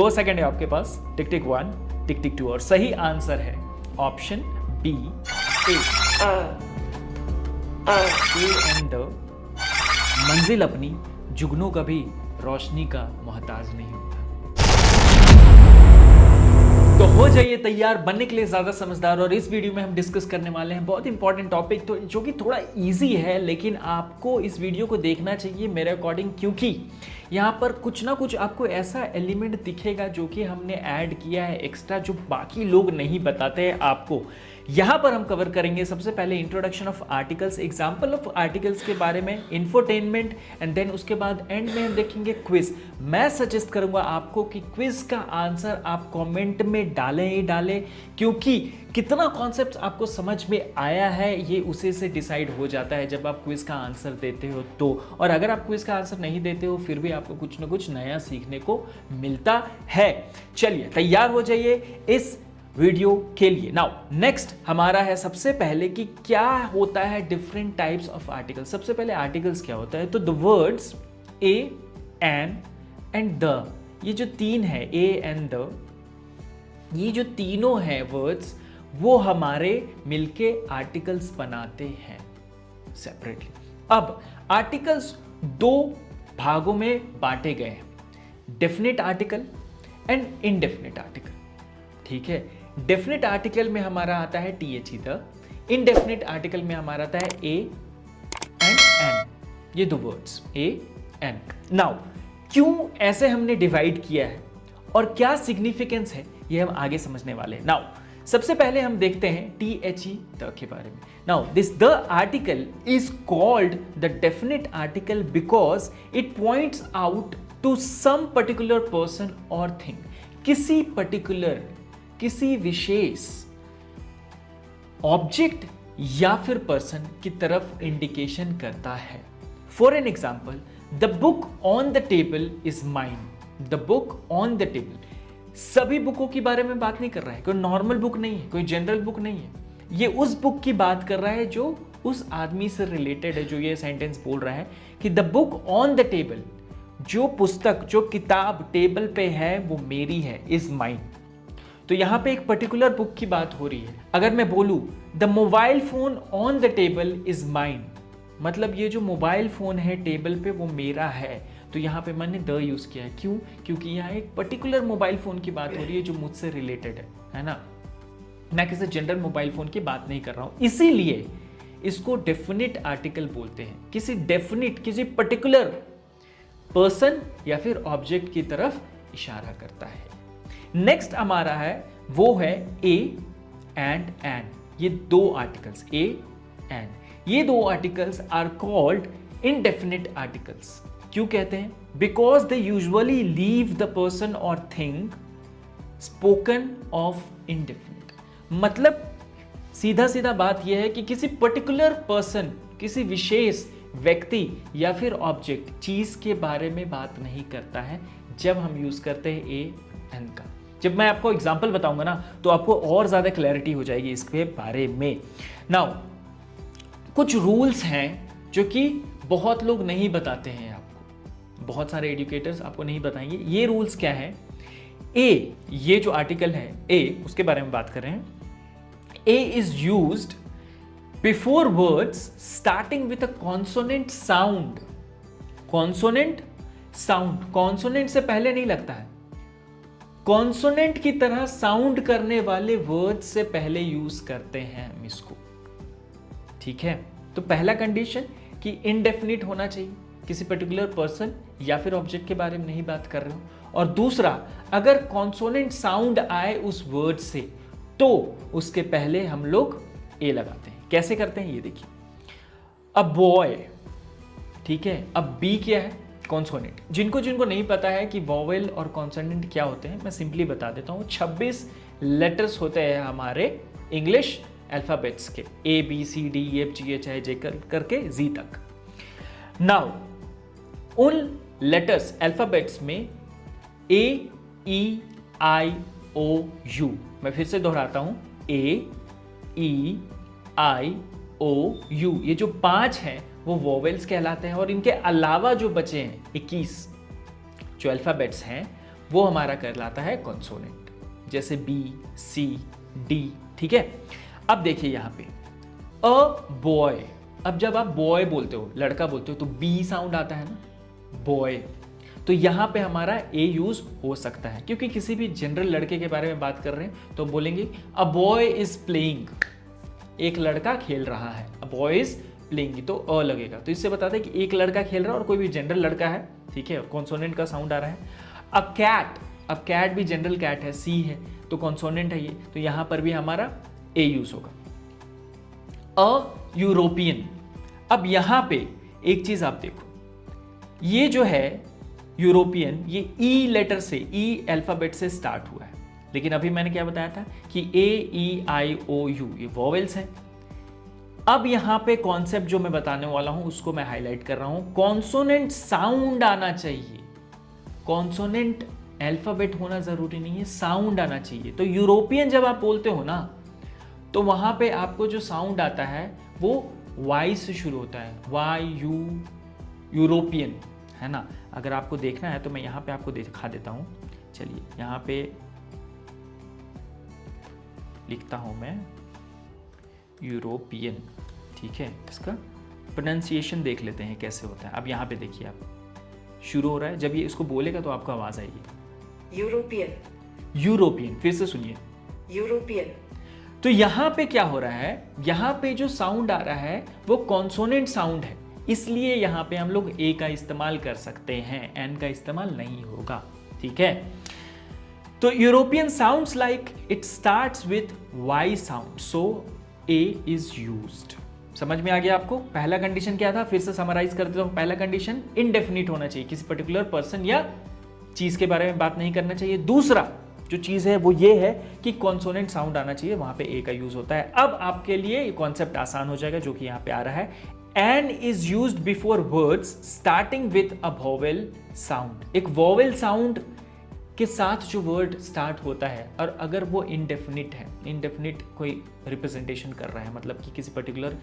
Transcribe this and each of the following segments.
2 second है आपके पास। टिक टिक 1, टिक टिक 2 और सही आंसर है option B a and the. मंजिल अपनी जुगनू कभी रोशनी का मोहताज नहीं होता। तो हो जाइए तैयार बनने के लिए ज्यादा समझदार। और इस वीडियो में हम डिस्कस करने वाले हैं बहुत इंपॉर्टेंट टॉपिक, तो जो कि थोड़ा इजी है, लेकिन आपको इस वीडियो को देखना चाहिए मेरे अकॉर्डिंग, क्योंकि यहाँ पर कुछ ना कुछ आपको ऐसा एलिमेंट दिखेगा जो कि हमने ऐड किया है एक्स्ट्रा, जो बाकी लोग नहीं बताते हैं आपको। यहाँ पर हम कवर करेंगे सबसे पहले introduction of articles, example of articles के बारे में, इंफोटेनमेंट, एंड देन उसके बाद एंड में हम देखेंगे क्विज। मैं सजेस्ट करूंगा आपको कि क्विज का आंसर आप कमेंट में डालें ही डालें, क्योंकि कितना कॉन्सेप्ट आपको समझ में आया है ये उसी से डिसाइड हो जाता है जब आप क्विज का आंसर देते हो तो। और अगर आप क्विज का आंसर नहीं देते हो फिर भी आपको कुछ ना कुछ नया सीखने को मिलता है। चलिए तैयार हो जाइए इस वीडियो के लिए। नाउ नेक्स्ट हमारा है सबसे पहले कि क्या होता है डिफरेंट टाइप्स ऑफ आर्टिकल्स। सबसे पहले आर्टिकल्स क्या होता है, तो the words a, an and the, ये जो तीन है ए एंड द, ये जो तीनों हैं वर्ड्स, वो हमारे मिलके आर्टिकल्स बनाते हैं सेपरेटली। अब आर्टिकल्स दो भागों में बांटे गए हैं, definite article and indefinite article. ठीक है, डेफिनेट आर्टिकल में हमारा आता है th द, इनडेफिनेट आर्टिकल में हमारा आता है ए एंड एन, ये दो वर्ड्स ए एन। नाउ क्यों ऐसे हमने डिवाइड किया है और क्या सिग्निफिकेंस है ये हम आगे समझने वाले हैं। नाउ सबसे पहले हम देखते हैं th द के बारे में। Now this the article is called the definite article because it points out to some particular person और थिंग। किसी पर्टिकुलर, किसी विशेष ऑब्जेक्ट या फिर पर्सन की तरफ इंडिकेशन करता है। For an example, the book on the table is mine. The book on the table सभी बुकों के बारे में बात नहीं कर रहा है, कोई नॉर्मल बुक नहीं है, कोई जनरल बुक नहीं है, ये उस बुक की बात कर रहा है जो उस आदमी से रिलेटेड है जो ये सेंटेंस बोल रहा है कि the book on the table, जो पुस्तक, जो किताब टेबल पे है वो मेरी है, इज माइन। तो यहां पे एक पर्टिकुलर बुक की बात हो रही है। अगर मैं बोलूं the mobile phone on the table is mine, मतलब ये जो मोबाइल फोन है टेबल पे वो मेरा है, तो यहां पे मैंने द यूज किया है। क्यों? क्योंकि यहां एक पर्टिकुलर मोबाइल फोन की बात हो रही है जो मुझसे रिलेटेड है ना, मैं किसी जनरल मोबाइल फोन की बात नहीं कर रहा हूं, इसीलिए इसको डेफिनेट आर्टिकल बोलते हैं। किसी डेफिनेट, किसी पर्टिकुलर पर्सन या फिर ऑब्जेक्ट की तरफ इशारा करता है। नेक्स्ट हमारा है वो है ए एंड एन, ये दो आर्टिकल्स ए एन, ये दो articles are called indefinite articles. क्यों कहते हैं? Because they usually leave the person और थिंग स्पोकन ऑफ इनडेफिनेट। मतलब सीधा सीधा बात यह है कि किसी पर्टिकुलर पर्सन, किसी विशेष व्यक्ति या फिर ऑब्जेक्ट, चीज के बारे में बात नहीं करता है जब हम यूज करते हैं ए एन का। जब मैं आपको एग्जांपल बताऊंगा ना तो आपको और ज्यादा क्लैरिटी हो जाएगी इसके बारे में। नाउ कुछ रूल्स हैं जो कि बहुत लोग नहीं बताते हैं आपको, बहुत सारे एजुकेटर्स आपको नहीं बताएंगे। ये रूल्स क्या है? ए, ये जो आर्टिकल है ए, उसके बारे में बात कर रहे हैं। A is used before words starting with a consonant sound. Consonant sound, consonant से पहले नहीं लगता है, कॉन्सोनेंट की तरह साउंड करने वाले वर्ड से पहले यूज करते हैं हम इसको। ठीक है, तो पहला कंडीशन कि इनडेफिनिट होना चाहिए, किसी पर्टिकुलर पर्सन या फिर ऑब्जेक्ट के बारे में नहीं बात कर रहे हो। और दूसरा, अगर कॉन्सोनेंट साउंड आए उस वर्ड से तो उसके पहले हम लोग ए लगाते हैं। कैसे करते हैं ये देखिए। अब बॉय, ठीक है, अब बी क्या है? कॉन्सोनेंट। जिनको जिनको नहीं पता है कि वॉवेल और कॉन्सोनेंट क्या होते हैं, मैं सिंपली बता देता हूँ। 26 लेटर्स होते हैं हमारे इंग्लिश अल्फाबेट्स के, A B C D E F G H I J करके जी तक। नाउ उन लेटर्स अल्फाबेट्स में ए ई आई ओ यू, मैं फिर से दोहराता हूं, ए ई आई ओ यू, ये जो 5 हैं वो वोवेल्स कहलाते हैं। और इनके अलावा जो बचे हैं 21 जो अल्फाबेट्स हैं वो हमारा कहलाता है कॉन्सोनेंट, जैसे बी, सी, डी। ठीक है, अब देखिए यहाँ पे अ बॉय, अब जब आप बॉय बोलते हो, लड़का बोलते हो, तो बी साउंड आता है ना, बॉय। तो यहाँ पे हमारा ए यूज हो सकता है, क्योंकि किसी भी जनरल लड़के के बारे में बात कर रहे हैं तो बोलेंगे अ बॉय इज प्लेइंग, एक लड़का खेल रहा है, अ बॉय इज प्लेइंग, तो अ लगेगा। तो इससे बताते हैं कि एक लड़का खेल रहा है और कोई भी जनरल लड़का है, ठीक है, और कॉन्सोनेंट का साउंड आ रहा है। अ कैट, अब कैट भी जनरल कैट है, सी है, तो कॉन्सोनेंट है ये, तो यहाँ पर भी हमारा ए यूज होगा। अ यूरोपियन, अब यहाँ पे एक चीज आप देखो, ये जो है यूरोपियन, ये ई लेटर से, ई अल्फाबेट से स्टार्ट हुआ है, लेकिन अभी मैंने क्या बताया था कि ए, ई, आई, ओ, यू ये वॉवेल्स हैं। अब यहां पे कॉन्सेप्ट जो मैं बताने वाला हूं उसको मैं हाईलाइट कर रहा हूं, कॉन्सोनेंट साउंड आना चाहिए। कॉन्सोनेंट अल्फाबेट होना जरूरी नहीं है, साउंड आना चाहिए। तो यूरोपियन जब आप बोलते हो ना, तो वहां पे आपको जो साउंड आता है वो वाई से शुरू होता है, वाई यू, यूरोपियन, है ना। अगर आपको देखना है तो मैं यहाँ पे आपको दिखा देता हूँ, चलिए यहाँ पे लिखता हूँ मैं यूरोपियन, ठीक है, इसका प्रोनाउंसिएशन देख लेते हैं कैसे होता है। अब यहाँ पे देखिए, आप शुरू हो रहा है, जब ये इसको बोलेगा तो आपको आवाज आएगी यूरोपियन, यूरोपियन। फिर से सुनिए, यूरोपियन, तो यहाँ पे क्या हो रहा है, यहाँ पे जो साउंड आ रहा है वो कॉन्सोनेंट साउंड है, इसलिए यहाँ पे हम लोग ए का इस्तेमाल कर सकते हैं, एन का इस्तेमाल नहीं होगा, ठीक है। तो European sounds like it starts with Y sound, so A is used. समझ में आ गया आपको? पहला कंडीशन क्या था, फिर से समराइज कर देता हूं। पहला कंडीशन इनडेफिनिट होना चाहिए, किसी पर्टिकुलर पर्सन या चीज के बारे में बात नहीं करना चाहिए। दूसरा जो चीज है वो ये है कि कॉन्सोनेंट साउंड आना चाहिए, वहां पे ए का यूज होता है। अब आपके लिए ये कॉन्सेप्ट आसान हो जाएगा, जो कि यहाँ पे आ रहा है, an is used before words starting with a vowel sound. एक वोवेल साउंड के साथ जो वर्ड स्टार्ट होता है, और अगर वो इनडेफिनिट है, इनडेफिनिट कोई रिप्रेजेंटेशन कर रहा है, मतलब कि किसी पर्टिकुलर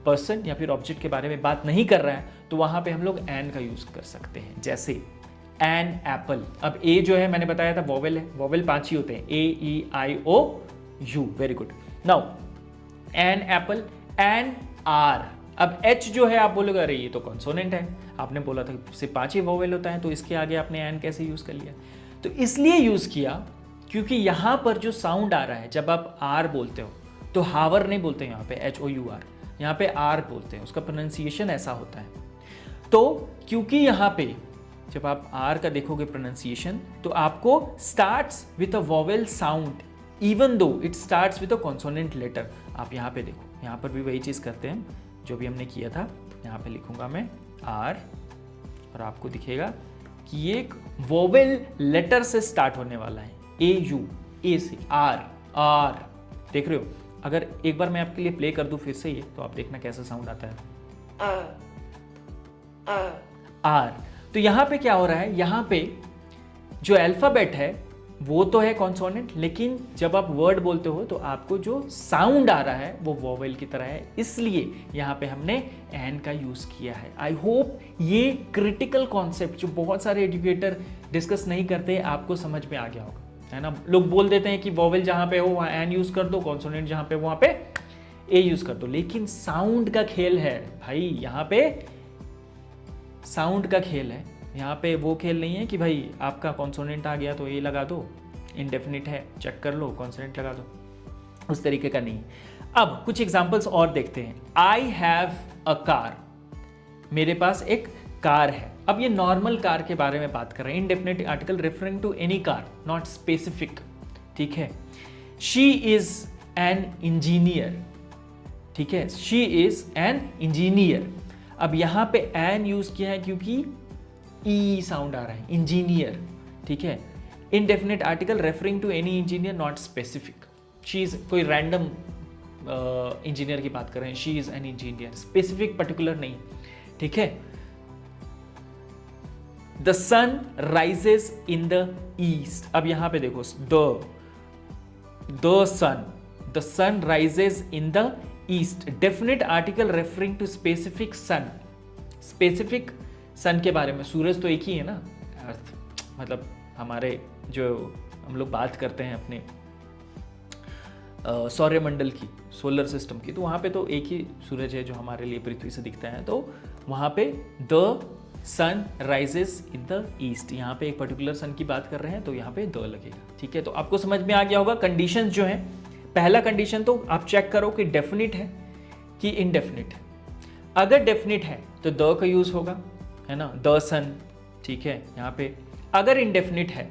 पर्सन या फिर ऑब्जेक्ट के बारे में बात नहीं कर रहा है, तो वहां पे हम लोग एन का यूज कर सकते हैं। जैसे एन एप्पल, अब ए जो है मैंने बताया था वोवेल है, वोवेल 5 ही होते हैं, A, E, I, O, U, very good. Now an apple, an R, अब एच जो है आप बोलोगे अरे ये तो कॉन्सोनेंट है, आपने बोला था सिर्फ 5 ही वोवेल होता है, तो इसके आगे आपने एन कैसे यूज कर लिया? तो इसलिए यूज किया क्योंकि यहां पर जो साउंड आ रहा है, जब आप आर बोलते हो तो हावर नहीं बोलते, यहाँ पे एच ओ यू आर, यहाँ पे आर बोलते हैं, उसका प्रोनाउंसिएशन ऐसा होता है। तो क्योंकि यहाँ पे जब आप आर का देखोगे प्रोनाउंसिएशन, तो आपको starts with a vowel sound even though it starts with a consonant letter. आप यहाँ पे देखो, यहाँ पर भी वही चीज करते हैं जो भी हमने किया था। यहाँ पे लिखूंगा मैं आर, और आपको दिखेगा कि ये एक वोवेल लेटर से स्टार्ट होने वाला है, ए यू, ए से आर, आर, देख रहे हो? अगर एक बार मैं आपके लिए प्ले कर दूं फिर से ये, तो आप देखना कैसा साउंड आता है, आर। तो यहां पे क्या हो रहा है, यहां पे जो अल्फाबेट है वो तो है कॉन्सोनेंट, लेकिन जब आप वर्ड बोलते हो तो आपको जो साउंड आ रहा है वो वोवेल की तरह है, इसलिए यहां पे हमने एन का यूज किया है। आई होप ये क्रिटिकल कॉन्सेप्ट जो बहुत सारे एजुकेटर डिस्कस नहीं करते आपको समझ में आ गया होगा, है ना। लोग बोल देते हैं कि वोवेल जहां पे हो वहां एन यूज कर दो, कॉन्सोनेंट जहां पे वहां पे ए यूज कर दो, लेकिन साउंड का खेल है भाई, यहाँ पे साउंड का खेल है। यहाँ पे वो खेल नहीं है कि भाई आपका कॉन्सोनेंट आ गया तो ए लगा दो, इनडेफिनिट है चेक कर लो कॉन्सोनेंट लगा दो, उस तरीके का नहीं। अब कुछ एग्जांपल्स और देखते हैं। आई हैव अ कार, मेरे पास एक कार है। अब ये नॉर्मल कार के बारे में बात कर रहे हैं, indefinite article referring to any car, not specific, ठीक है। शी इज एन इंजीनियर, ठीक है, शी इज एन इंजीनियर। अब यहां पे एन यूज किया है क्योंकि ई साउंड आ रहा है, इंजीनियर, ठीक है। Indefinite article referring to any engineer, not specific. She is कोई रैंडम इंजीनियर की बात कर रहे हैं, she is an engineer, specific particular नहीं, ठीक है। The sun rises in the east, अब यहां पे देखो the sun rises in the east, definite article referring to specific sun, specific sun के बारे में, सूरज तो एक ही है ना, अर्थ मतलब हमारे जो हम लोग बात करते हैं अपने सौरमंडल की, सोलर सिस्टम की, तो वहाँ पे तो एक ही सूरज है जो हमारे लिए पृथ्वी से दिखता है, तो वहाँ पे the sun rises in the east, यहाँ पे एक पर्टिकुलर सन की बात कर रहे हैं तो यहाँ पे द लगेगा। ठीक है, तो आपको समझ में आ गया होगा। कंडीशंस जो हैं, पहला कंडीशन तो आप चेक करो कि डेफिनिट है कि इनडेफिनिट है। अगर डेफिनिट है तो द का यूज होगा, है ना, द सन। ठीक है, यहाँ पे अगर इनडेफिनिट है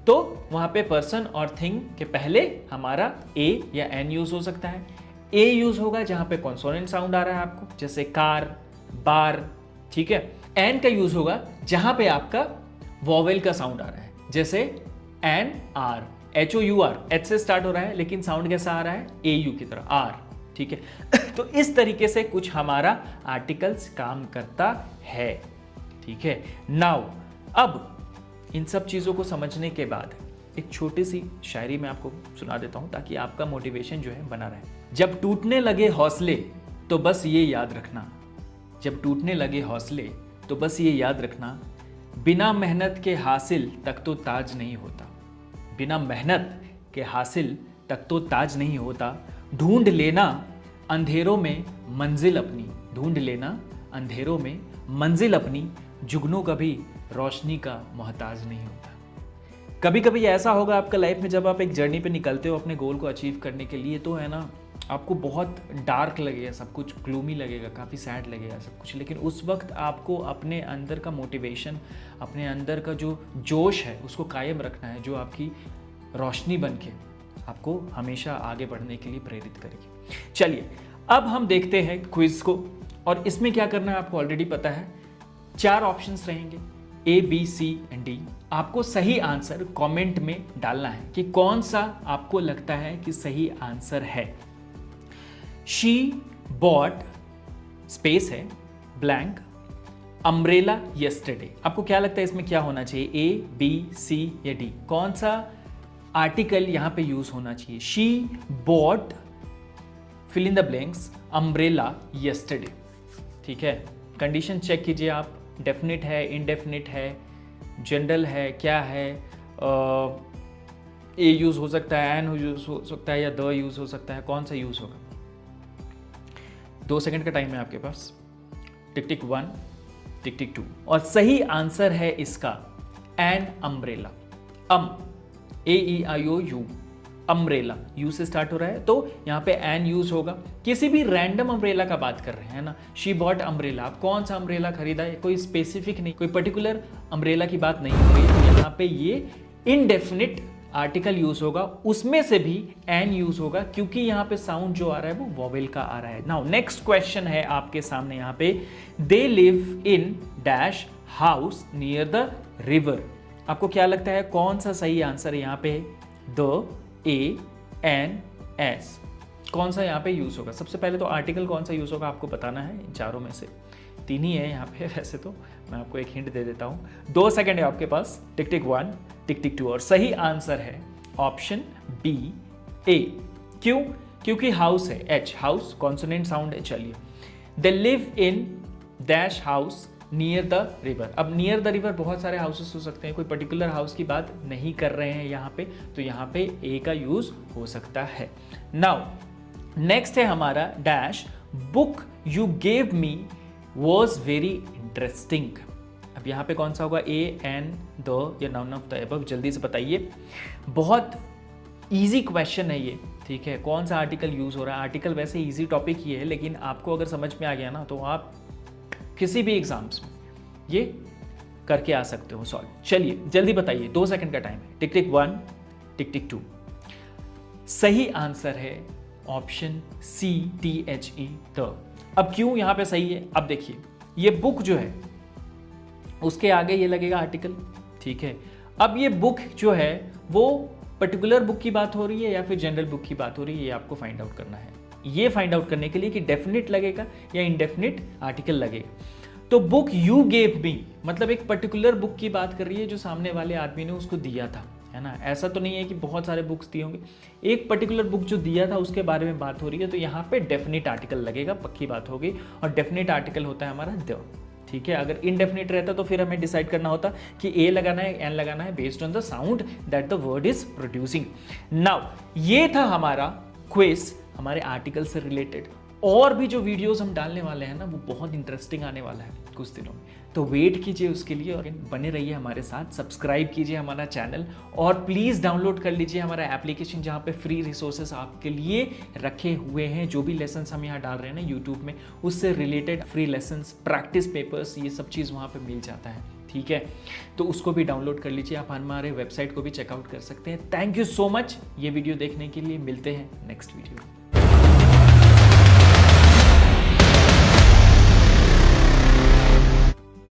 तो वहां पे पर्सन और थिंग के पहले हमारा ए या एन यूज हो सकता है। ए यूज होगा जहां पे कॉन्सोनेंट साउंड आ रहा है आपको, जैसे कार, बार। ठीक है, एन का यूज होगा जहां पे आपका वॉवेल का साउंड आ रहा है, जैसे an hour, H O U R, H से स्टार्ट हो रहा है लेकिन साउंड कैसा आ रहा है, ए यू की तरह, आर। ठीक है तो इस तरीके से कुछ हमारा आर्टिकल्स काम करता है। ठीक है, नाउ अब इन सब चीज़ों को समझने के बाद एक छोटी सी शायरी मैं आपको सुना देता हूं ताकि आपका मोटिवेशन जो है बना रहे। जब टूटने लगे हौसले तो बस ये याद रखना, जब टूटने लगे हौसले तो बस ये याद रखना, बिना मेहनत के हासिल तक तो ताज नहीं होता, बिना मेहनत के हासिल तक तो ताज नहीं होता। ढूंढ लेना अंधेरों में मंजिल अपनी, ढूंढ लेना अंधेरों में मंजिल अपनी, जुगनू कभी रोशनी का मोहताज नहीं होता। कभी कभी ऐसा होगा आपका लाइफ में, जब आप एक जर्नी पे निकलते हो अपने गोल को अचीव करने के लिए, तो है ना आपको बहुत डार्क लगेगा, सब कुछ ग्लूमी लगेगा, काफ़ी सैड लगेगा सब कुछ, लेकिन उस वक्त आपको अपने अंदर का मोटिवेशन, अपने अंदर का जो जोश है उसको कायम रखना है, जो आपकी रोशनी बन के आपको हमेशा आगे बढ़ने के लिए प्रेरित करेगी। चलिए अब हम देखते हैं क्विज को, और इसमें क्या करना है आपको ऑलरेडी पता है। 4 ऑप्शंस रहेंगे, A B C and D. आपको सही आंसर कमेंट में डालना है कि कौन सा आपको लगता है कि सही आंसर है। शी बॉट, स्पेस है, ब्लैंक, अम्ब्रेला यस्टरडे। आपको क्या लगता है इसमें क्या होना चाहिए, ए बी सी या डी? कौन सा आर्टिकल यहां पे यूज होना चाहिए? She bought, fill in the blanks, umbrella yesterday. ठीक है, कंडीशन चेक कीजिए आप, डेफिनिट है, इनडेफिनिट है, जनरल है, क्या है, ए यूज हो सकता है, एन यूज हो सकता है, या द यूज हो सकता है, कौन सा यूज होगा? 2 सेकंड का टाइम है आपके पास। टिक टिक 1, टिक टिक 2, और सही आंसर है इसका an umbrella. AEIOU, umbrella, you से स्टार्ट हो रहा है तो यहाँ पे एन यूज होगा। किसी भी रैंडम अम्ब्रेला का बात कर रहे हैं ना, शी बॉट अम्ब्रेला, आप कौन सा अम्ब्रेला खरीदा है, कोई स्पेसिफिक नहीं, कोई पर्टिकुलर अम्ब्रेला की बात नहीं हो रही है। तो यहाँ पे ये इनडेफिनिट आर्टिकल यूज होगा, उसमें से भी एन यूज होगा क्योंकि यहाँ पे साउंड जो आ रहा है वो वॉवेल का आ रहा है। नाउ नेक्स्ट क्वेश्चन है आपके सामने, यहाँ पे they live in dash house near the river. आपको क्या लगता है कौन सा सही आंसर है यहाँ पे? द, ए, एन, एस, कौन सा यहाँ पे यूज होगा? सबसे पहले तो आर्टिकल कौन सा यूज होगा आपको बताना है। इन चारों में से 3 ही है यहाँ पे, वैसे तो मैं आपको एक हिंट दे देता हूँ। 2 सेकंड है आपके पास। टिक टिक 1, टिक टिक 2, और सही आंसर है ऑप्शन बी, ए। क्यों? क्योंकि हाउस है, एच, हाउस कॉन्सोनेंट साउंड है। चलिए, they live in dash house near the river. अब नियर द रिवर बहुत सारे हाउसेस हो सकते हैं, कोई पर्टिकुलर हाउस की बात नहीं कर रहे हैं यहाँ पे, तो यहाँ पे ए का यूज हो सकता है। नाउ नेक्स्ट है हमारा dash book you gave me was very interesting. अब यहाँ पे कौन सा होगा? ए, एन, द या नन ऑफ द अबव? जल्दी से बताइए, बहुत इजी क्वेश्चन है ये। ठीक है, कौन सा आर्टिकल यूज हो रहा है? आर्टिकल वैसे इजी टॉपिक ही है, लेकिन आपको अगर समझ में आ गया ना तो आप किसी भी एग्जाम्स में ये करके आ सकते हो सॉल्व। चलिए जल्दी बताइए, 2 सेकंड का टाइम है। टिक टिक 1, टिक टिक 2। सही आंसर है ऑप्शन सी, THE, द। अब क्यों यहाँ पे सही है? अब देखिए, ये बुक जो है उसके आगे ये लगेगा आर्टिकल। ठीक है, अब ये बुक जो है वो पर्टिकुलर बुक की बात हो रही है या फिर जनरल बुक की बात हो रही है, ये आपको फाइंड आउट करना है। ये फाइंड आउट करने के लिए कि डेफिनिट लगेगा या इनडेफिनिट आर्टिकल लगेगा। तो बुक यू गेव मी मतलब एक पर्टिकुलर बुक की बात कर रही है जो सामने वाले आदमी ने उसको दिया था, है ना। ऐसा तो नहीं है कि बहुत सारे बुक्स दिए होंगे, एक पर्टिकुलर बुक जो दिया था उसके बारे में बात हो रही है, तो यहाँ पे डेफिनिट आर्टिकल लगेगा, पक्की बात होगी। और डेफिनिट आर्टिकल होता है हमारा द। ठीक है। अगर इनडेफिनिट रहता तो फिर हमें डिसाइड करना होता कि ए लगाना है, एन लगाना है based on the sound that the word is producing. Now ये था हमारा क्विज हमारे आर्टिकल से रिलेटेड। और भी जो वीडियोस हम डालने वाले हैं ना वो बहुत इंटरेस्टिंग आने वाला है कुछ दिनों में, तो वेट कीजिए उसके लिए और बने रहिए हमारे साथ। सब्सक्राइब कीजिए हमारा चैनल और प्लीज़ डाउनलोड कर लीजिए हमारा एप्लीकेशन जहाँ पे फ्री रिसोर्सेज आपके लिए रखे हुए हैं। जो भी लेसन्स हम यहाँ डाल रहे हैं ना यूट्यूब में, उससे related free lessons, practice papers, ये सब चीज़ वहाँ पर मिल जाता है, ठीक है। तो उसको भी डाउनलोड कर लीजिए। आप हमारे वेबसाइट को भी चेकआउट कर सकते हैं। थैंक यू सो मच ये वीडियो देखने के लिए। मिलते हैं नेक्स्ट वीडियो।